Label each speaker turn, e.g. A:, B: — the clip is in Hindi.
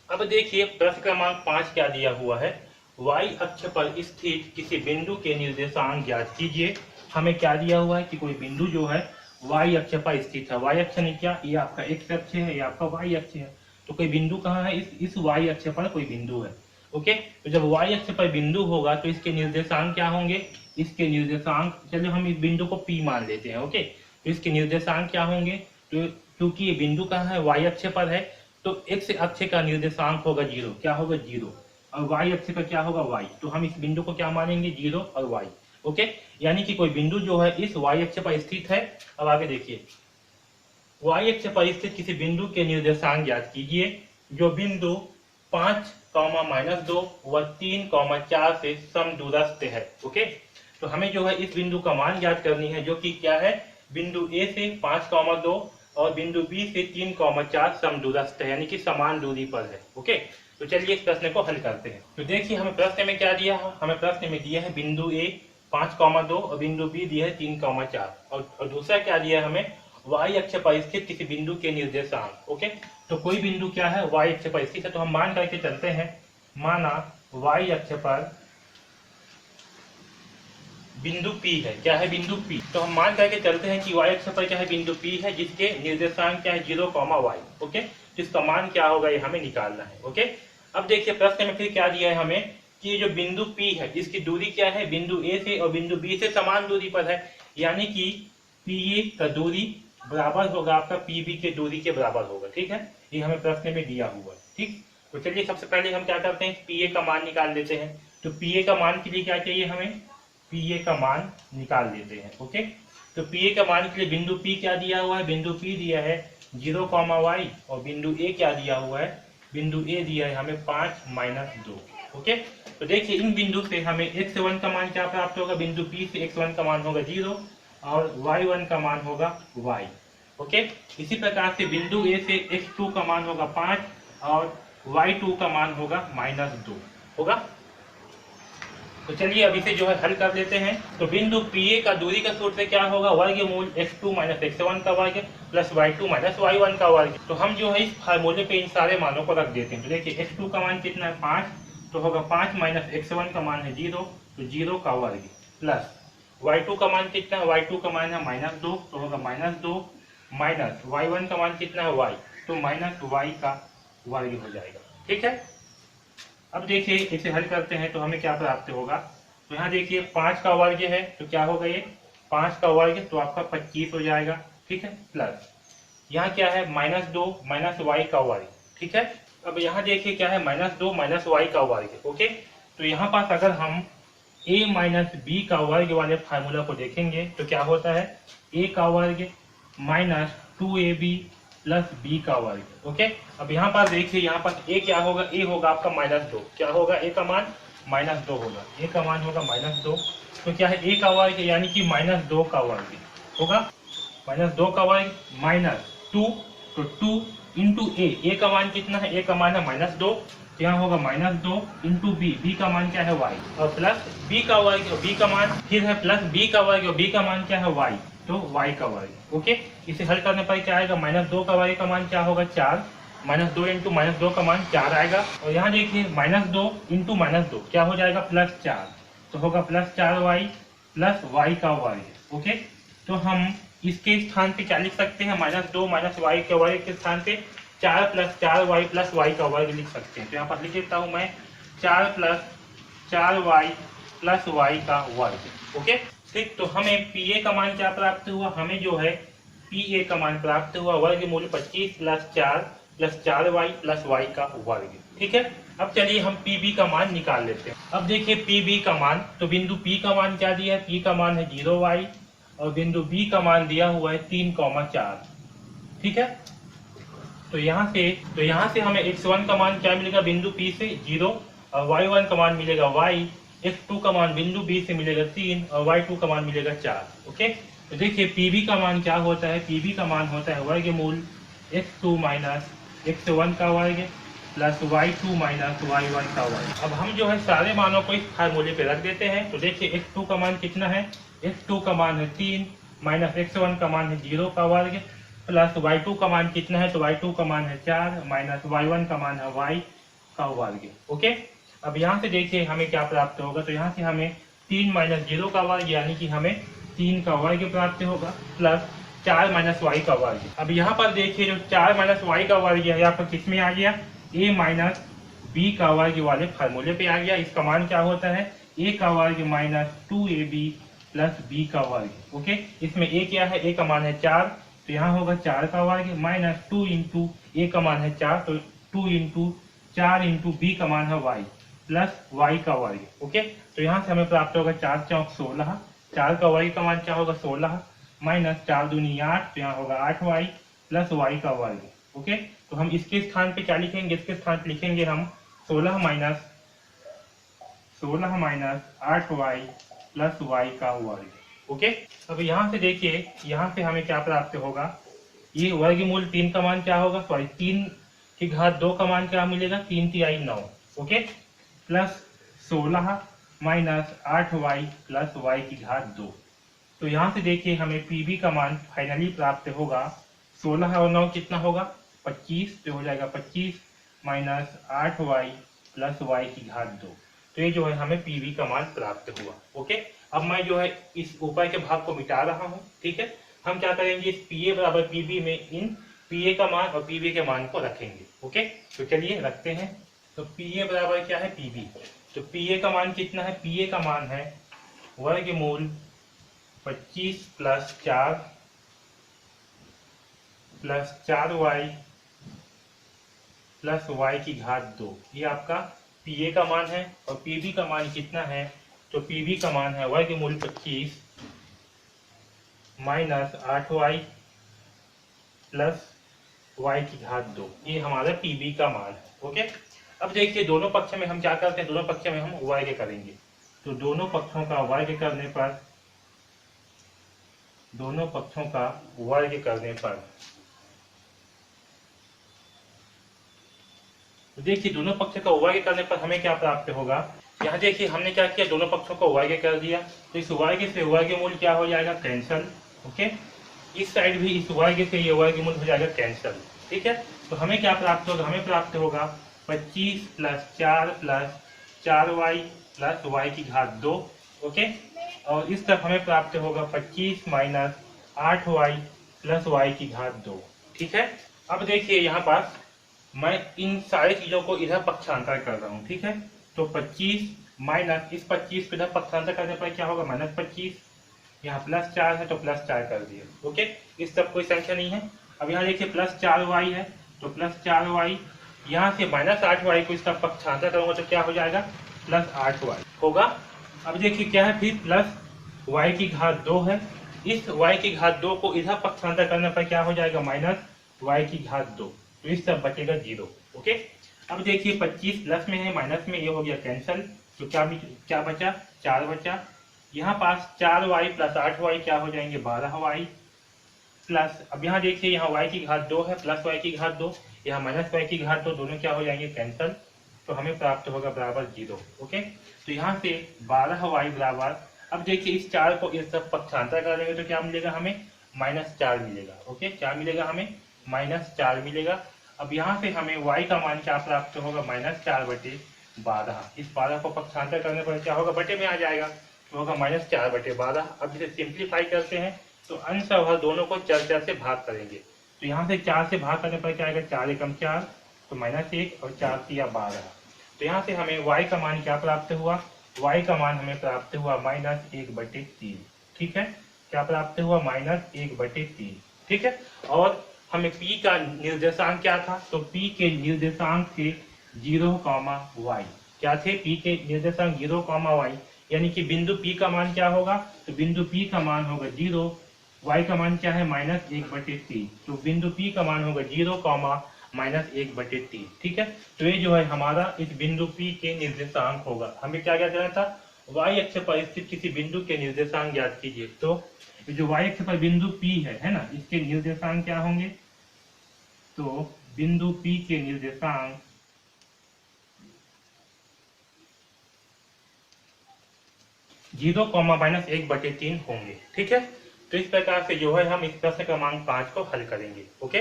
A: अब देखिए प्रश्न क्रमांक 5 क्या दिया हुआ है, y अक्ष पर स्थित किसी बिंदु के निर्देशांक ज्ञात कीजिए। हमें क्या दिया हुआ है कि कोई बिंदु जो है y अक्ष पर स्थित है। y अक्ष नहीं, क्या ये आपका x अक्ष है, ये आपका y अक्ष है। तो कोई बिंदु कहाँ है, इस y अक्ष पर कोई बिंदु है। ओके, तो जब y अक्ष पर बिंदु होगा तो इसके निर्देशांक क्या होंगे, इसके निर्देशांक, चलो हम इस बिंदु को P मान लेते हैं। ओके, तो इसके निर्देशांक क्या होंगे, तो क्योंकि ये बिंदु कहाँ है, y अक्ष पर है, तो x अक्ष का निर्देशांक होगा 0, क्या होगा 0, और y अक्ष का क्या होगा y, तो हम इस बिंदु को क्या मानेंगे 0 और y। ओके, यानी कि कोई बिंदु जो है इस y अक्ष पर स्थित है। अब आगे देखिए, y अक्ष पर स्थित किसी बिंदु के निर्देशांक ज्ञात कीजिए जो बिंदु 5, -2 व 3, 4 से समदूरस्थ है। ओके, तो हमें जो है इस बिंदु का मान ज्ञात करनी है, जो कि क्या है, बिंदु A से 5, 2 और बिंदु B से 3, 4 समदूरस्थ है, यानी कि समान दूरी पर है। ओके, तो चलिए इस प्रश्न को हल करते हैं। तो देखिए हमें प्रश्न में क्या दिया है, हमें प्रश्न में दिया है बिंदु A 5, 2 और बिंदु B दिया है 3, 4 और दूसरा क्या दिया है हमें, y अक्ष पर स्थित किसी बिंदु के निर्देशांक। ओके, तो कोई बिंदु क्या है y अक्ष पर स्थित है, तो हम मान करके चलते हैं, माना y अक्ष पर बिंदु P है, क्या है बिंदु P, तो हम मान करके चलते हैं कि y अक्ष पर क्या है बिंदु P है, जिसके निर्देशांक क्या है 0, y। ओके, तो इसका मान क्या होगा ये हमें निकालना है। ओके, अब देखिए प्रश्न में फिर क्या दिया है हमें कि जो बिंदु P है इसकी दूरी क्या है, बिंदु A से और बिंदु B से समान दूरी पर है, यानी कि PA का दूरी बराबर होगा आपका PB के दूरी के बराबर होगा। ठीक है, ये हमें प्रश्न में दिया हुआ है। ठीक, तो चलिए सबसे पहले हम क्या करते हैं, PA का मान निकाल लेते हैं। तो PA का मान के लिए क्या चाहिए हमें, PA का मान निकाल लेते हैं। ओके, तो PA का मान के लिए बिंदु P क्या दिया हुआ है, बिंदु P दिया है 0, y और बिंदु A क्या दिया हुआ है, बिंदु A दिया है हमें 5, -2। ओके, तो देखिए इन बिंदु से हमें x1 का मान क्या प्राप्त होगा, बिंदु P से x1 का मान होगा 0 और y1 का मान होगा y। ओके, इसी प्रकार से बिंदु A से x2 का मान होगा 5 और y2 का मान होगा -2 होगा। तो चलिए अब इसे जो है हल कर लेते हैं। तो बिंदु PA का दूरी का सूत्र क्या होगा, वर्गमूल x2 - x1 का वर्ग प्लस y2 - y1 का वर्ग। तो हम जो है इस फार्मूले पे इन सारे मानों को रख देते हैं। तो देखिए x2 का मान कितना है 5, तो होगा 5 - x1 का मान है 0, तो 0 का वर्ग प्लस y2 का मान कितना है, y2 का मान है -2, तो होगा -2 माइनस y1 का मान कितना है y, तो -y का वर्ग हो जाएगा। ठीक है, अब देखिए इसे हल करते हैं तो हमें क्या प्राप्त होगा। तो यहाँ देखिए 5 का वर्ग है, तो क्या होगा ये 5 का वर्ग, तो आपका 25 हो जाएगा। ठीक है, प्लस यहाँ क्या है -2 -y का वर्ग। ठीक है, अब यहाँ देखिए क्या है -2 -y का वर्ग। ओके, तो यहाँ पास अगर हम a - b का वर्ग वाले फार्मूला को देखेंगे तो क्या होता है, a का वर्ग -2ab प्लस b का वर्ग। ओके, अब यहाँ पर देखिए यहाँ पर a क्या होगा, a होगा आपका -2, क्या होगा a का मान -2 होगा, a का मान होगा -2, तो क्या है a का वर्ग यानी कि -2 का वर्ग होगा, -2 का वर्ग -2, तो 2 इंटू a का मान कितना है, a का मान है -2, तो यहाँ होगा -2 इंटू b का मान क्या है y, और प्लस b का वर्ग, b का मान फिर है प्लस b का वर्ग और b का मान क्या है y, तो y का वर्ग। ओके, इसे हल करने पर क्या आएगा, -2 का वर्ग का मान क्या होगा 4, -2 इंटू -2 का मान 4 आएगा, और यहाँ देखिए -2 इंटू -2 क्या हो जाएगा +4, तो होगा +4y प्लस y का वर्ग। ओके, तो हम इसके स्थान पे क्या लिख सकते हैं, -2 -y के वर्ग के स्थान पे 4 + 4y प्लस y का वर्ग लिख सकते हैं। तो यहाँ पर लिख देता हूँ मैं 4 + 4y प्लस y का वर्ग। ओके, ठीक, तो हमें PA का मान क्या प्राप्त हुआ, हमें जो है PA का मान प्राप्त हुआ वर्गमूल 25 + 4 + 4y प्लस y का वर्ग। ठीक है, अब चलिए हम PB का मान निकाल लेते हैं। अब देखिए PB का मान, तो बिंदु P का मान क्या दिया है, P का मान है 0y और बिंदु B का मान दिया हुआ है 3, 4। ठीक है, तो यहाँ से हमें x1 का मान क्या मिलेगा, बिंदु P से 0 और y1 का मान मिलेगा y, x2 का मान बिंदु B से मिलेगा 3 और y2 का मान मिलेगा 4। ओके, तो देखिए PB का मान क्या होता है, PB का मान होता है वर्गमूल x2 - x1 का वर्ग प्लस y2 - y1 का वर्ग। अब हम जो है सारे मानों को इस फार्मूले पे रख देते हैं। तो देखिए x2 का मान कितना है, x2 का मान है 3 - x1 का मान है 0 का वर्ग प्लस y2 का मान कितना है, तो y2 का मान है 4 माइनस y1 का मान है y का वर्ग। ओके, अब यहाँ से देखिए हमें क्या प्राप्त होगा, तो यहाँ से हमें 3 माइनस 0 का वर्ग यानी कि हमें 3 का वर्ग प्राप्त होगा प्लस 4 माइनस वाई का वर्ग। अब यहाँ पर देखिए जो 4 माइनस वाई का वर्ग है यहाँ पर किस में आ गया, a माइनस बी का वर्ग वाले फार्मूले पे आ गया। इसका मान क्या होता है, a का वर्ग माइनस 2ab प्लस बी का वर्ग। ओके, इसमें a क्या है, a का मान है 4, तो यहाँ होगा 4 का वर्ग माइनस 2 इंटू ए का मान है 4, तो 2 इंटू 4 इंटू बी का मान है y प्लस y का वर्ग। ओके, तो यहाँ से हमें प्राप्त होगा 4 चौक 16, 4 का वर्ग का मान क्या होगा 16 माइनस 4 दूनी 8, तो यहाँ होगा 8y प्लस y का वर्ग। ओके, तो हम इसके स्थान पे क्या लिखेंगे, इसके स्थान पे लिखेंगे हम 16 माइनस 8y प्लस y का वर्ग। ओके, अब यहाँ से देखिए यहाँ से हमें क्या प्राप्त होगा, ये वर्गमूल 3 का मान क्या होगा, सॉरी 3 की घात 2 का मान क्या मिलेगा, 3 तिहाई 9। Okay, plus 16 minus 8y plus y की घात 2। तो यहाँ से देखिए हमें पीबी का मान फाइनली प्राप्त होगा 16 और 9 कितना होगा 25, तो हो जाएगा 25 माइनस 8y प्लस y की घात 2। तो ये जो है हमें पीवी का मान प्राप्त हुआ। ओके, अब मैं जो है इस ऊपर के भाग को मिटा रहा हूँ। ठीक है, हम क्या करेंगे, इस पीए बराबर पीबी में इन पीए का मान और पीबी के मान को रखेंगे। ओके, तो चलिए रखते हैं। तो पीए बराबर क्या है पीबी, तो पीए का मान कितना है, पीए का मान है वर्गमूल 25 plus 4 plus 4y plus y की घात 2, ये आपका पीए का मान है। और पीबी का मान कितना है, तो पीबी का मान है वर्गमूल 25 माइनस 8y प्लस y की घात 2, ये हमारा पीबी का मान है। ओके, अब देखिए दोनों पक्ष में हम क्या करते हैं, दोनों पक्ष में हम वर्ग करेंगे। तो दोनों पक्षों का वर्ग करने पर तो देखिए दोनों पक्ष का वर्ग करने पर हमें क्या प्राप्त होगा, यहाँ देखिए हमने क्या किया, दोनों पक्षों को वर्ग कर दिया, तो इस वर्ग से वर्गमूल क्या हो जाएगा कैंसल। ओके, इस साइड भी इस वर्ग से ये वर्गमूल हो जाएगा कैंसल। ठीक है, तो हमें क्या प्राप्त होगा, हमें प्राप्त होगा 25 plus 4 plus 4y plus y की घात 2। ओके, और इस तरफ हमें प्राप्त होगा 25 माइनस 8y प्लस y की घात 2। ठीक है, अब देखिए यहाँ पर मैं इन सारी चीजों को इधर पक्षांतर कर रहा हूँ। ठीक है, तो 25 माइनस इस 25 को इधर पक्षांतर करने पर क्या होगा माइनस 25, यहाँ प्लस 4 है तो प्लस 4 कर दिए। ओके, इस तरफ कोई संख्या नहीं है। अब यहाँ देखिए प्लस 4y है तो प्लस 4y, यहाँ से माइनस 8y को इस तरफ पक्षांतर करूंगा तो क्या हो जाएगा प्लस 8y होगा। अब देखिए क्या है, फिर प्लस y की घात 2 है, इस y की घात 2 को इधर पक्षांतर करने पर क्या हो जाएगा माइनस y की घात 2, तो इस तरफ बचेगा 0। ओके, अब देखिए 25 प्लस में है माइनस में, ये हो गया कैंसल, तो क्या बचा 4 बचा। यहाँ पास 4y प्लस 8y क्या हो जाएंगे 12y प्लस, अब यहाँ देखिए यहाँ y की घात 2 है प्लस y की घात 2, यहाँ माइनस y की घात 2, दोनों क्या हो जाएंगे कैंसल, तो हमें प्राप्त होगा बराबर 0। ओके, तो यहाँ से 12y बराबर, अब देखिए इस 4 को इस तरफ पक्षांतर कर देंगे तो क्या मिलेगा हमें -4 मिलेगा। ओके, क्या मिलेगा हमें -4 मिलेगा। अब यहाँ से हमें y का मान क्या प्राप्त होगा -4/12, इस 12 को पक्षांतर करने पर क्या होगा बटे में आ जाएगा, तो होगा -4/12। अब इसे सिंप्लीफाई करते हैं तो अंश और दोनों को 4 से भाग करेंगे, तो यहाँ से 4 से भाग करने पर क्या आएगा 4 एकम 4, तो -1 और 4 तिया 12। तो यहाँ से हमें y का मान क्या प्राप्त हुआ, y का मान हमें प्राप्त हुआ -1/3। ठीक है, क्या प्राप्त हुआ -1/3। ठीक है, और हमें p का निर्देशांक क्या था, तो p के निर्देशांक थे 0, y। क्या थे, p के निर्देशांक 0, y, यानी कि बिंदु p का मान क्या होगा, तो बिंदु p का मान होगा 0, y का मान क्या है -1/3, तो बिंदु p का मान होगा 0, -1/3। ठीक है, तो ये जो है हमारा इस बिंदु p के निर्देशांक होगा। हमें क्या क्या करना था, y अक्ष पर स्थित किसी बिंदु के निर्देशांक ज्ञात कीजिए। तो जो y अक्ष पर बिंदु p है ना, इसके निर्देशांक क्या होंगे, तो बिंदु p के निर्देशांक 0, -1/3 होंगे। ठीक है, तो इस प्रकार से जो है हम इस प्रश्न क्रमांक 5 को हल करेंगे। ओके।